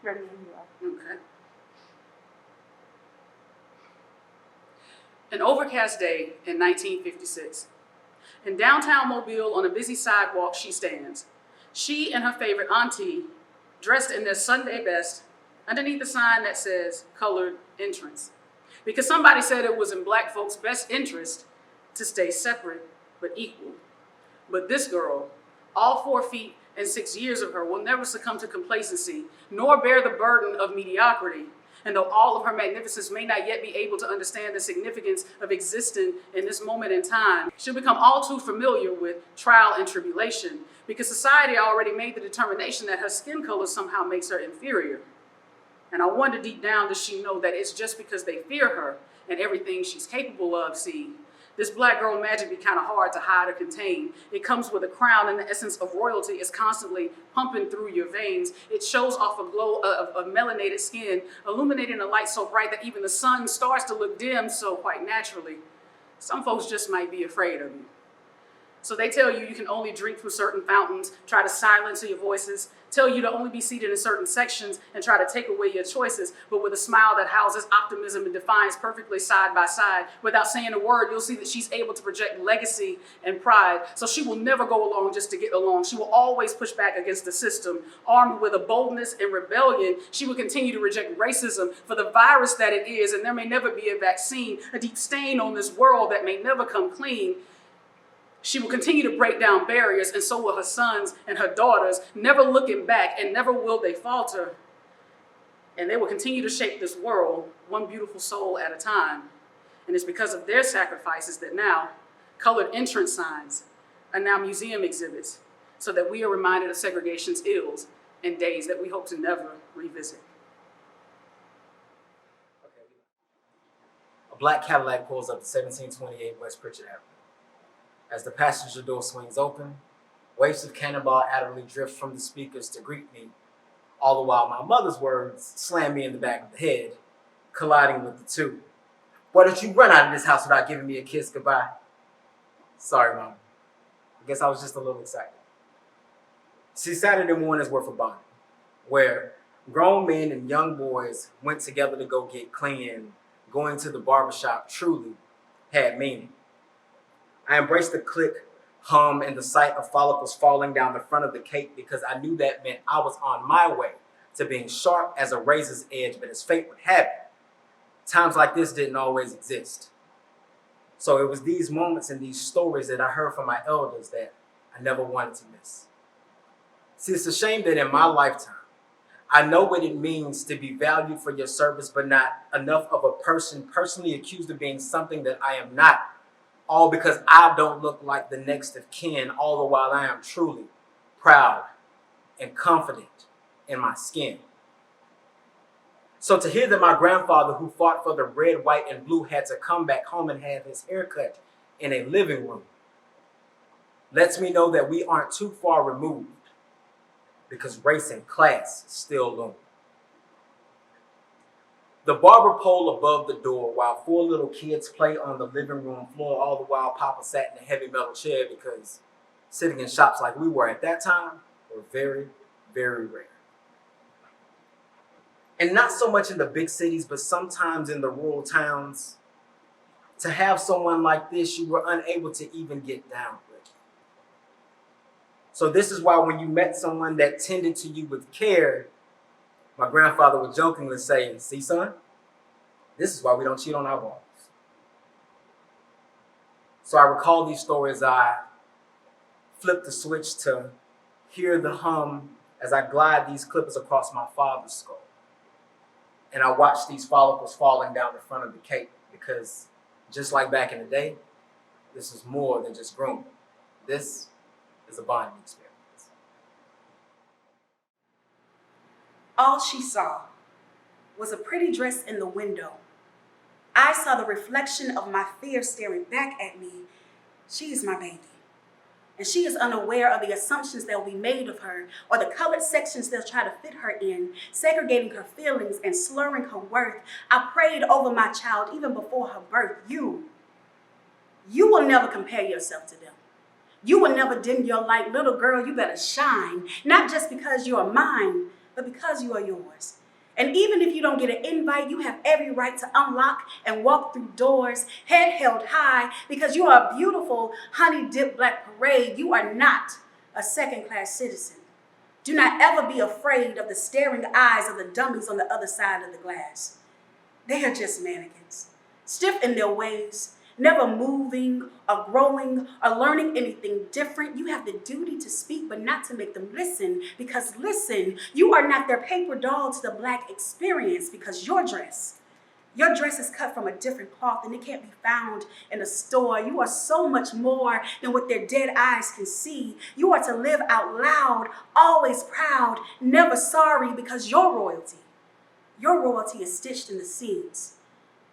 Ready when you are. Okay. An overcast day in 1956. In downtown Mobile, on a busy sidewalk, she stands. She and her favorite auntie, dressed in their Sunday best, underneath a sign that says colored entrance. Because somebody said it was in black folks' best interest to stay separate but equal. But this girl, all 4 feet and 6 years of her, will never succumb to complacency, nor bear the burden of mediocrity. And though all of her magnificence may not yet be able to understand the significance of existing in this moment in time, she'll become all too familiar with trial and tribulation, because society already made the determination that her skin color somehow makes her inferior. And I wonder deep down, does she know that it's just because they fear her and everything she's capable of? See, this black girl magic be kind of hard to hide or contain. It comes with a crown, and the essence of royalty is constantly pumping through your veins. It shows off a glow of melanated skin, illuminating a light so bright that even the sun starts to look dim. So quite naturally, some folks just might be afraid of you. So they tell you can only drink from certain fountains, try to silence your voices, tell you to only be seated in certain sections, and try to take away your choices, but with a smile that houses optimism and defiance perfectly side by side. Without saying a word, you'll see that she's able to project legacy and pride. So she will never go along just to get along. She will always push back against the system. Armed with a boldness and rebellion, she will continue to reject racism for the virus that it is, and there may never be a vaccine, a deep stain on this world that may never come clean. She will continue to break down barriers, and so will her sons and her daughters, never looking back, and never will they falter. And they will continue to shape this world, one beautiful soul at a time. And it's because of their sacrifices that now colored entrance signs are now museum exhibits, so that we are reminded of segregation's ills and days that we hope to never revisit. A black Cadillac pulls up to 1728 West Pritchard Avenue. As the passenger door swings open, waves of cannonball adderley drift from the speakers to greet me, all the while my mother's words slam me in the back of the head, colliding with the two. Why don't you run out of this house without giving me a kiss goodbye? Sorry, Mom. I guess I was just a little excited. See, Saturday mornings were for bonding, where grown men and young boys went together to go get clean. Going to the barbershop truly had meaning. I embraced the click, hum, and the sight of follicles falling down the front of the cake because I knew that meant I was on my way to being sharp as a razor's edge, but as fate would have it, times like this didn't always exist. So it was these moments and these stories that I heard from my elders that I never wanted to miss. See, it's a shame that in my lifetime, I know what it means to be valued for your service, but not enough of a person personally accused of being something that I am not. All because I don't look like the next of kin, all the while I am truly proud and confident in my skin. So to hear that my grandfather, who fought for the red, white, and blue, had to come back home and have his hair cut in a living room lets me know that we aren't too far removed, because race and class still loom. The barber pole above the door while 4 little kids play on the living room floor, all the while Papa sat in a heavy metal chair, because sitting in shops like we were at that time were very, very rare. And not so much in the big cities, but sometimes in the rural towns, to have someone like this you were unable to even get down with. So this is why when you met someone that tended to you with care, my grandfather would jokingly say, "See, son, this is why we don't cheat on our barbers." So I recall these stories. I flip the switch to hear the hum as I glide these clippers across my father's skull. And I watch these follicles falling down the front of the cake, because just like back in the day, this is more than just grooming. This is a bonding experience. All she saw was a pretty dress in the window. I saw the reflection of my fear staring back at me. She is my baby, and she is unaware of the assumptions that will be made of her, or the colored sections they'll try to fit her in, segregating her feelings and slurring her worth. I prayed over my child even before her birth. You will never compare yourself to them. You will never dim your light. Little girl, you better shine, not just because you are mine, but because you are yours. And even if you don't get an invite, you have every right to unlock and walk through doors, head held high, because you are a beautiful honey-dipped black parade. You are not a second-class citizen. Do not ever be afraid of the staring eyes of the dummies on the other side of the glass. They are just mannequins, stiff in their ways, never moving or growing or learning anything different. You have the duty to speak, but not to make them listen, because listen, you are not their paper doll to the Black experience, because your dress is cut from a different cloth and it can't be found in a store. You are so much more than what their dead eyes can see. You are to live out loud, always proud, never sorry, because your royalty is stitched in the seams.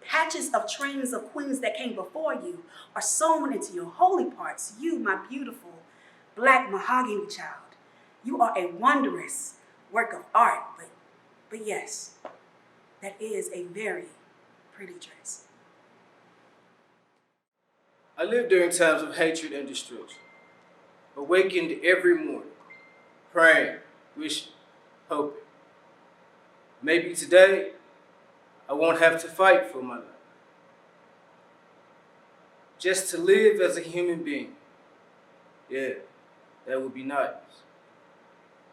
Patches of trains of queens that came before you are sewn into your holy parts. You, my beautiful Black mahogany child, you are a wondrous work of art, but yes, that is a very pretty dress. I lived during times of hatred and destruction, awakened every morning, praying, wishing, hoping. Maybe today, I won't have to fight for my life. Just to live as a human being. Yeah, that would be nice.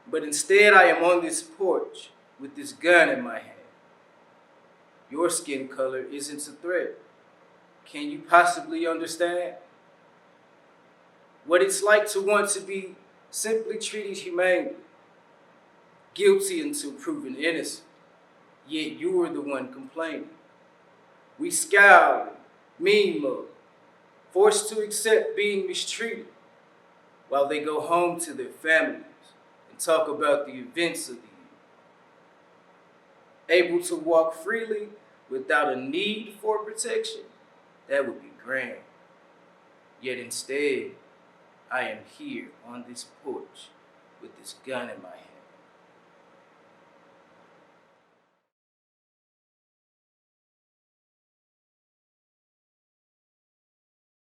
But instead, I am on this porch with this gun in my hand. Your skin color isn't a threat. Can you possibly understand what it's like to want to be simply treated humanely, guilty until proven innocent, yet you are the one complaining? We scowl and mean mug, forced to accept being mistreated, while they go home to their families and talk about the events of the year. Able to walk freely without a need for protection, that would be grand. Yet instead, I am here on this porch with this gun in my hand.